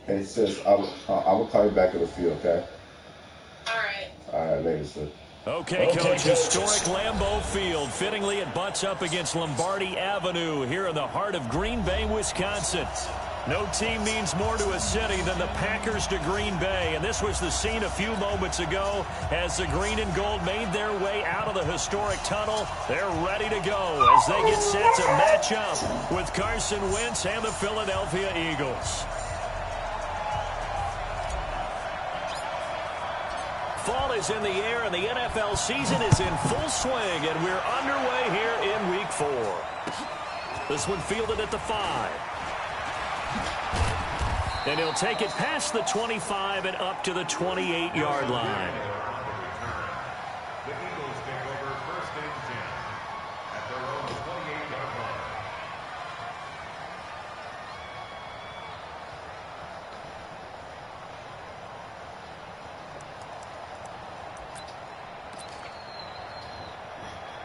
Hey, sis, I will call you back in the field, okay? All right. All right, later, sis. Okay, Coach, historic Lambeau Field. Fittingly, it butts up against Lombardi Avenue here in the heart of Green Bay, Wisconsin. No team means more to a city than the Packers to Green Bay, and this was the scene a few moments ago as the green and gold made their way out of the historic tunnel. They're ready to go as they get set to match up with Carson Wentz and the Philadelphia Eagles. Fall is in the air, and the NFL season is in full swing, and we're underway here in Week 4. This one fielded at the 5. And he'll take it past the 25 and up to the 28-yard line. The Eagles take over first and 10 at their own 28-yard line.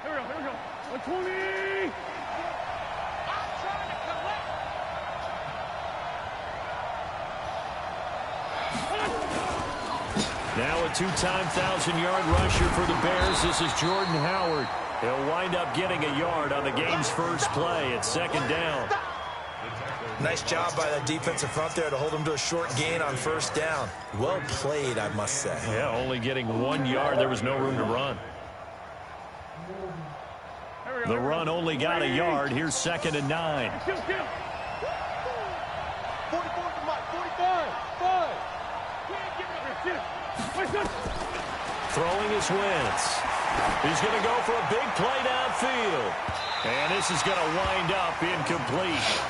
Here we go. 120! Now a two-time 1,000-yard rusher for the Bears. This is Jordan Howard. He'll wind up getting a yard on the game's first play at second down. Nice job by that defensive front there to hold him to a short gain on first down. Well played, I must say. Yeah, only getting 1 yard. There was no room to run. The run only got a yard. Here's second and 9. 44 to Mike. 45. 5. Throwing is Wentz. He's going to go for a big play downfield. And this is going to wind up incomplete.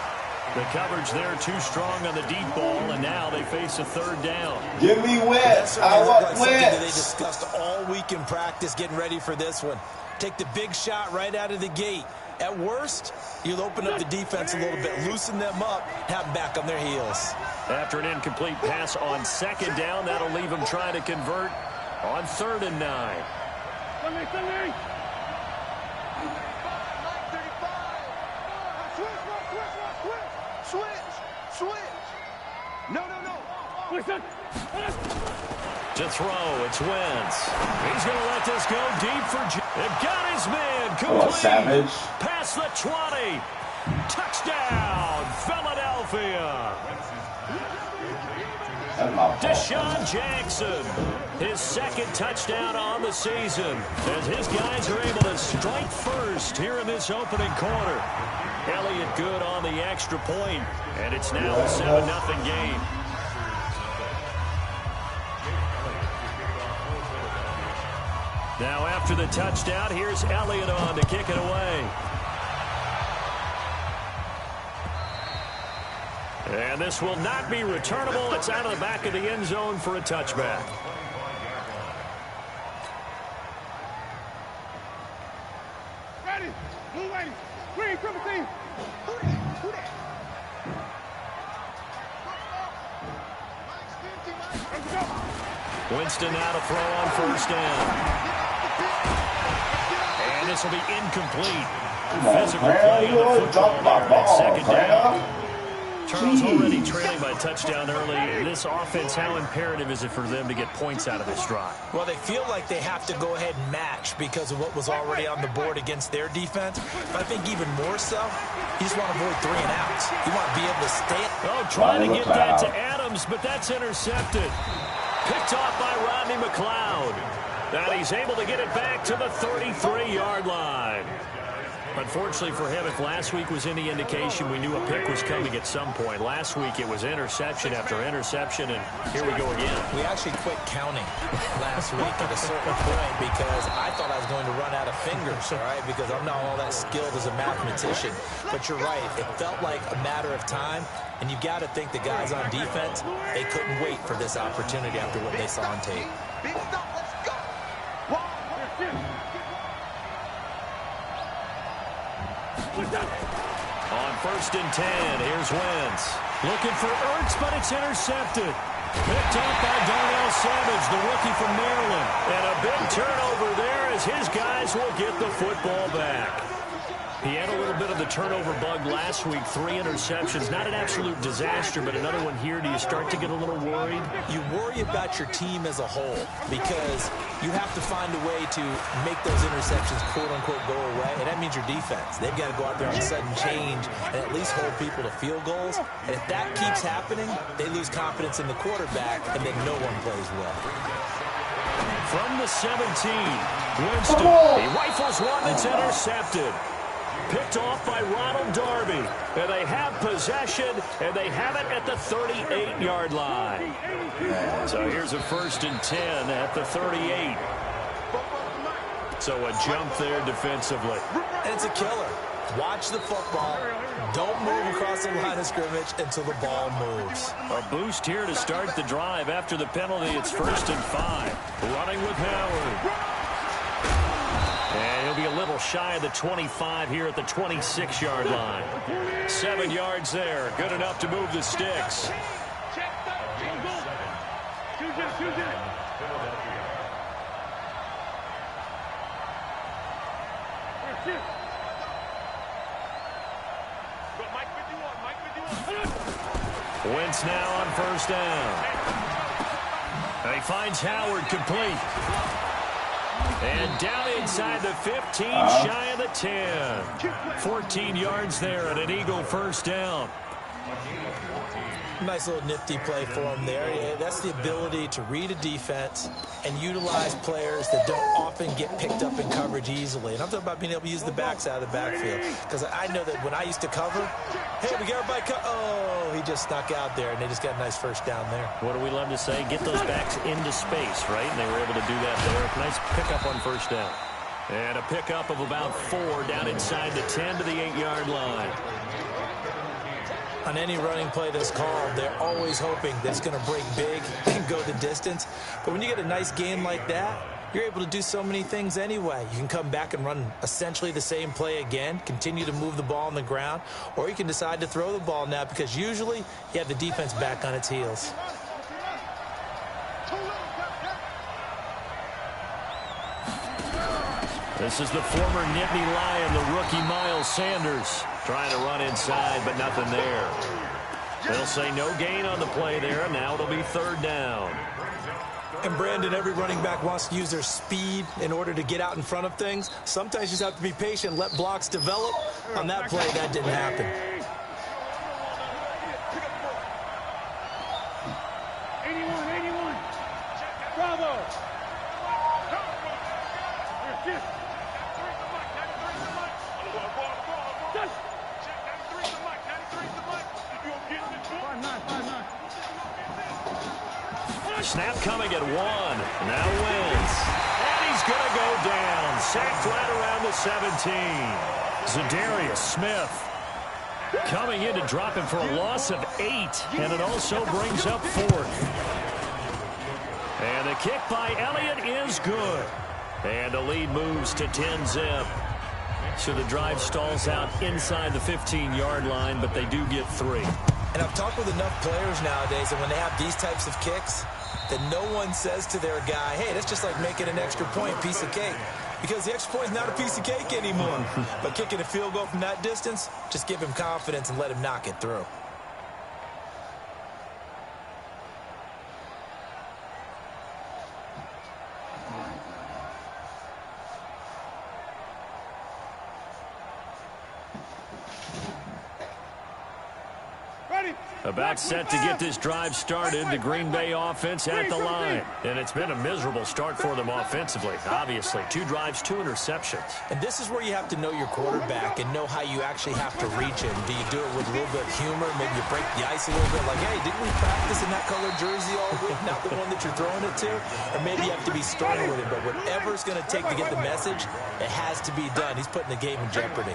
The coverage there too strong on the deep ball, and now they face a third down. Give me Wentz. I want Wentz. Something they discussed all week in practice getting ready for this one. Take the big shot right out of the gate. At worst, you'll open up the defense a little bit, loosen them up, have them back on their heels. After an incomplete pass on second down, that'll leave them trying to convert on third and 9. Switch. No. To throw, it's Wentz. He's going to let this go deep for It got his man complete. Oh, Savage. Past the 20. Touchdown, Philadelphia. Deshaun Jackson, his second touchdown on the season, as his guys are able to strike first here in this opening quarter. Elliott good on the extra point, and it's now a 7-0 game. Now after the touchdown, here's Elliott on to kick it away. And this will not be returnable. It's out of the back of the end zone for a touchback. Ready. Blue ladies. Green, triple team. Who that? Winston now to throw on first down. And this will be incomplete. Physical play on the football there at second down. Charles already trailing by a touchdown early. This offense, how imperative is it for them to get points out of this drive? Well, they feel like they have to go ahead and match because of what was already on the board against their defense. But I think even more so, you just want to avoid 3 and outs. You want to be able to stay. Oh, trying to get that to Adams, but that's intercepted. Picked off by Rodney McLeod. And he's able to get it back to the 33-yard line. Unfortunately for him, if last week was any indication, we knew a pick was coming at some point. Last week it was interception after interception, and here we go again. We actually quit counting last week at a certain point because I thought I was going to run out of fingers, all right, because I'm not all that skilled as a mathematician. But you're right, it felt like a matter of time, and you got to think the guys on defense, they couldn't wait for this opportunity after what they saw on tape. Big stop, let's go. On first and 10, here's Wentz. Looking for Ertz, but it's intercepted. Picked up by Darnell Savage, the rookie from Maryland. And a big turnover there as his guys will get the football back. He had a little bit of the turnover bug last week, 3 interceptions. Not an absolute disaster, but another one here. Do you start to get a little worried? You worry about your team as a whole because you have to find a way to make those interceptions, quote-unquote, go away, and that means your defense. They've got to go out there and sudden change and at least hold people to field goals. And if that keeps happening, they lose confidence in the quarterback, and then no one plays well. From the 17, Winston. He rifles one that's intercepted. Picked off by Ronald Darby. And they have possession, and they have it at the 38-yard line. So here's a 1st and 10 at the 38. So a jump there defensively. And it's a killer. Watch the football. Don't move across the line of scrimmage until the ball moves. A boost here to start the drive. After the penalty, it's 1st and 5. Running with Howard. And he'll be a little shy of the 25 here at the 26-yard line. 7 yards there. Good enough to move the sticks. Wentz now on 1st down. And he finds Howard complete. And down inside the 15, shy of the 10. 14 yards there and an Eagle 1st down. Nice little nifty play for him there. Yeah, that's the ability to read a defense and utilize players that don't often get picked up in coverage easily. And I'm talking about being able to use the backs out of the backfield. Because I know that when I used to cover, hey, we got everybody oh, he just snuck out there, and they just got a nice 1st down there. What do we love to say? Get those backs into space, right? And they were able to do that there. Nice pickup on 1st down. And a pickup of about 4 down inside the 10 to the 8-yard line. On any running play that's called, they're always hoping that it's going to break big and go the distance. But when you get a nice game like that, you're able to do so many things anyway. You can come back and run essentially the same play again, continue to move the ball on the ground, or you can decide to throw the ball now because usually you have the defense back on its heels. This is the former Nittany Lion, the rookie Miles Sanders, trying to run inside, but nothing there. They'll say no gain on the play there. Now it'll be 3rd down. And, Brandon, every running back wants to use their speed in order to get out in front of things. Sometimes you just have to be patient, let blocks develop. On that play, that didn't happen. Bravo! Snap coming at 1. Now Wentz. And he's going to go down. Sacked right around the 17. Zadarius Smith coming in to drop him for a loss of 8. And it also brings up 4th. And the kick by Elliott is good. And the lead moves to 10-zip. So the drive stalls out inside the 15-yard line, but they do get 3. And I've talked with enough players nowadays that when they have these types of kicks, that no one says to their guy, hey, that's just like making an extra point, piece of cake. Because the extra point is not a piece of cake anymore. But kicking a field goal from that distance, just give him confidence and let him knock it through. About set to get this drive started, the Green Bay offense at the line. And it's been a miserable start for them offensively, obviously. 2 drives, 2 interceptions. And this is where you have to know your quarterback and know how you actually have to reach him. Do you do it with a little bit of humor? Maybe you break the ice a little bit, like, hey, didn't we practice in that colored jersey all week? Not the one that you're throwing it to? Or maybe you have to be stern with it. But whatever it's going to take to get the message, it has to be done. He's putting the game in jeopardy.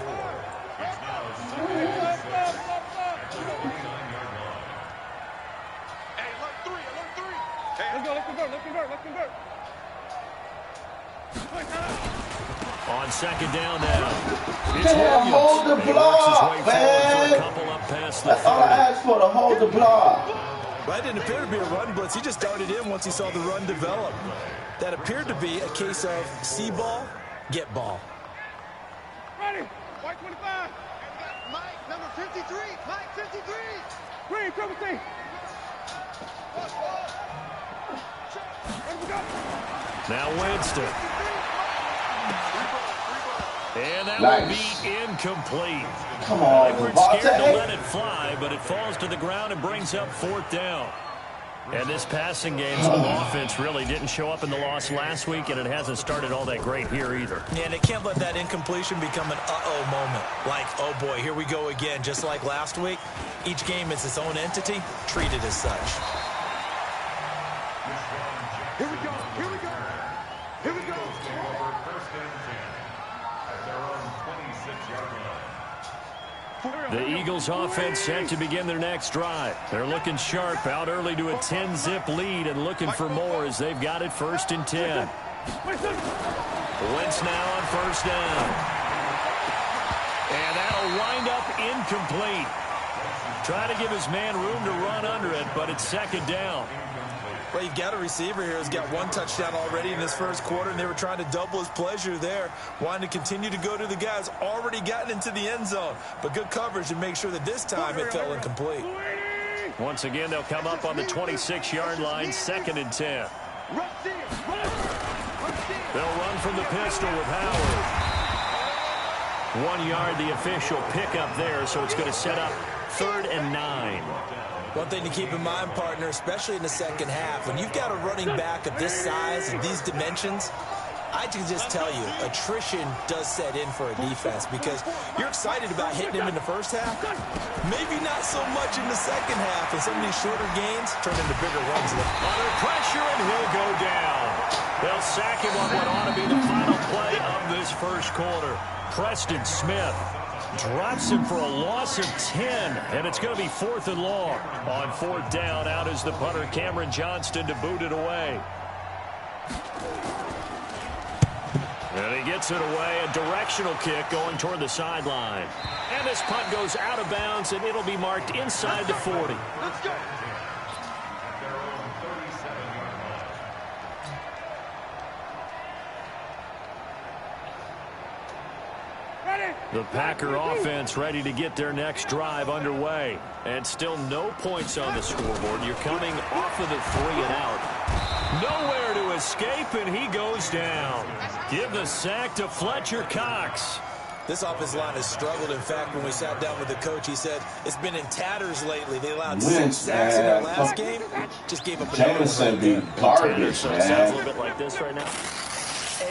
On 2nd down now. It's Damn, Williams. hold the And he works his way block, forward for a man. couple up past the That's all I 30. asked for, to hold the block. Well, that didn't appear to be a run blitz. He just darted in once he saw the run develop. That appeared to be a case of see ball, get ball. Ready? White 25. Green, triple team. Now Winston. And that will be incomplete. Come on, They weren't scared to Devontae. let it fly, but it falls to the ground and brings up 4th down. And this passing game's offense really didn't show up in the loss last week, and it hasn't started all that great here either. Yeah, and they can't let that incompletion become an uh-oh moment. Like, oh boy, here we go again. Just like last week, each game is its own entity, treated as such. Here we go. Here we go. Here we go. Over first and 10 at their own 26-yard line. The Eagles offense set to begin their next drive. They're looking sharp, out early to a 10-zip lead and looking for more as they've got it 1st and 10. Wentz now on 1st down. And that'll wind up incomplete. Trying to give his man room to run under it, but it's 2nd down. Well, you've got a receiver here who's got 1 touchdown already in this first quarter, and they were trying to double his pleasure there, wanting to continue to go to the guys already gotten into the end zone. But good coverage to make sure that this time it fell incomplete. Once again, they'll come up on the 26-yard line, 2nd and 10. They'll run from the pistol with Howard. 1 yard, the official pickup there, so it's going to set up 3rd and 9. One thing to keep in mind, partner, especially in the second half, when you've got a running back of this size and these dimensions, I can just tell you, attrition does set in for a defense because you're excited about hitting him in the first half. Maybe not so much in the second half, and some of these shorter gains turn into bigger runs. Under pressure, and he'll go down. They'll sack him on what ought to be the final play of this first quarter. Preston Smith drops him for a loss of 10, and it's going to be 4th and long. On 4th down, out is the punter, Cameron Johnston, to boot it away. And he gets it away, a directional kick going toward the sideline. And this punt goes out of bounds, and it'll be marked inside the 40. Let's go. The Packer offense ready to get their next drive underway. And still no points on the scoreboard. You're coming off of the 3 and out. Nowhere to escape, and he goes down. Give the sack to Fletcher Cox. This offensive line has struggled. In fact, when we sat down with the coach, he said it's been in tatters lately. They allowed 6 sacks in their last game. Just gave up another Jameson be one. garbage, Sounds a little man. bit like this right now.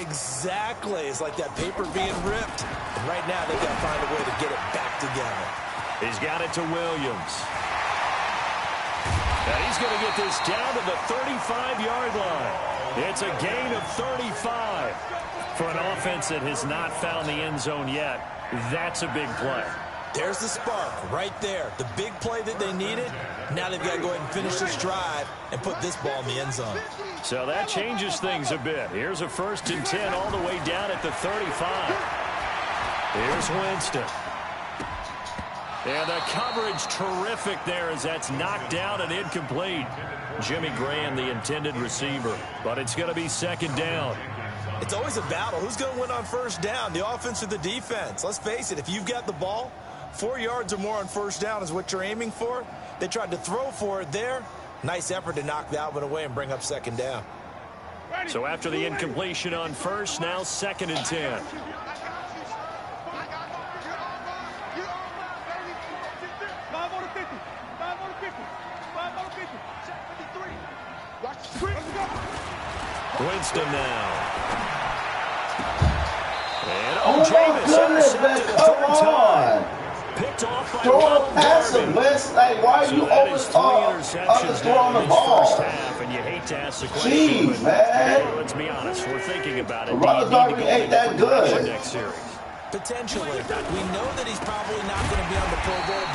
Exactly. It's like that paper being ripped. And right now, they've got to find a way to get it back together. He's got it to Williams. And he's going to get this down to the 35-yard line. It's a gain of 35. For an offense that has not found the end zone yet, that's a big play. There's the spark right there. The big play that they needed. Now they've got to go ahead and finish this drive and put this ball in the end zone. So that changes things a bit. Here's a 1st and 10 all the way down at the 35. Here's Winston. And the coverage terrific there as that's knocked down and incomplete. Jimmy Graham, the intended receiver. But it's going to be 2nd down. It's always a battle. Who's going to win on 1st down, the offense or the defense? Let's face it, if you've got the ball, 4 yards or more on 1st down is what you're aiming for. They tried to throw for it there. Nice effort to knock that one away and bring up 2nd down. So after the incompletion on 1st, now 2nd and 10. Winston now. And Oh, my goodness, man. Come on. Picked off by Throw a Ronald pass Darby. him, Wes. Like, why are So you that is 3 interceptions underthrowing now the in this first ball? half, and you hate to ask the question, Jeez, but man. let's be honest, we're thinking about it. Ronald Do you need to Darby go in a ain't that different direction good. next series? Potentially. We know that he's probably not going to be on the Pro Bowl